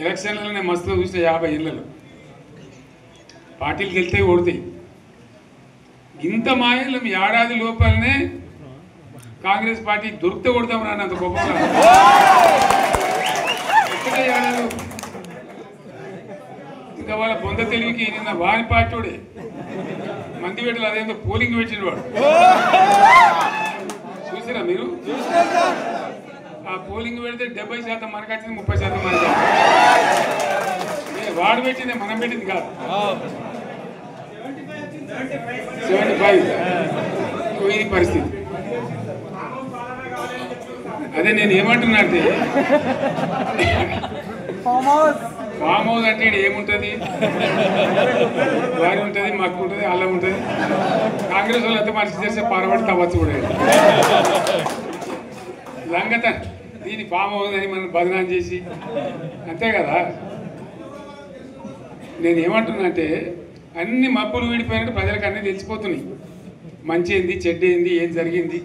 ఎలక్షన్లనే మస్తుగా చూసిన 50 ఏళ్ళలో పార్టీలు గెలితే ఓడతాయి. ఇంత మాయలు ఏడాది లోపలనే కాంగ్రెస్ పార్టీ దొరికితే కొడతాం రానంత గొప్పగా ఎక్కడే ఏడాది. ఇంకా వాళ్ళ బొంద తెలివికి నిన్న వారి పార్టీడే మంది పెట్టలు అదేందో పోలింగ్ పెట్టిన వాడు చూసారా మీరు? ఆ పోలింగ్ పెడితే 70% మనకు వచ్చింది, 30% మనకి. వాడు పెట్టింది మనం పెట్టింది కాదు. 75 ఇది పరిస్థితి. అదే నేను ఏమంటున్నా అంటే ఫామ్ హౌస్ అంటే ఏముంటుంది, వారి ఉంటుంది, మాకు ఉంటుంది, అల్లం ఉంటుంది. కాంగ్రెస్ వాళ్ళు అంతా మనిషి చేస్తే పారబడి తవ్వచ్చు కూడా లంగత దీన్ని ఫామ్ హౌస్ అని మనం బదనాం చేసి అంతే కదా. నేను ఏమంటున్నా అంటే అన్ని మప్పులు వీడిపోయినట్టు ప్రజలకు అన్నీ తెలిసిపోతున్నాయి. మంచి ఏంది, చెడ్డ ఏంది, ఏం జరిగింది.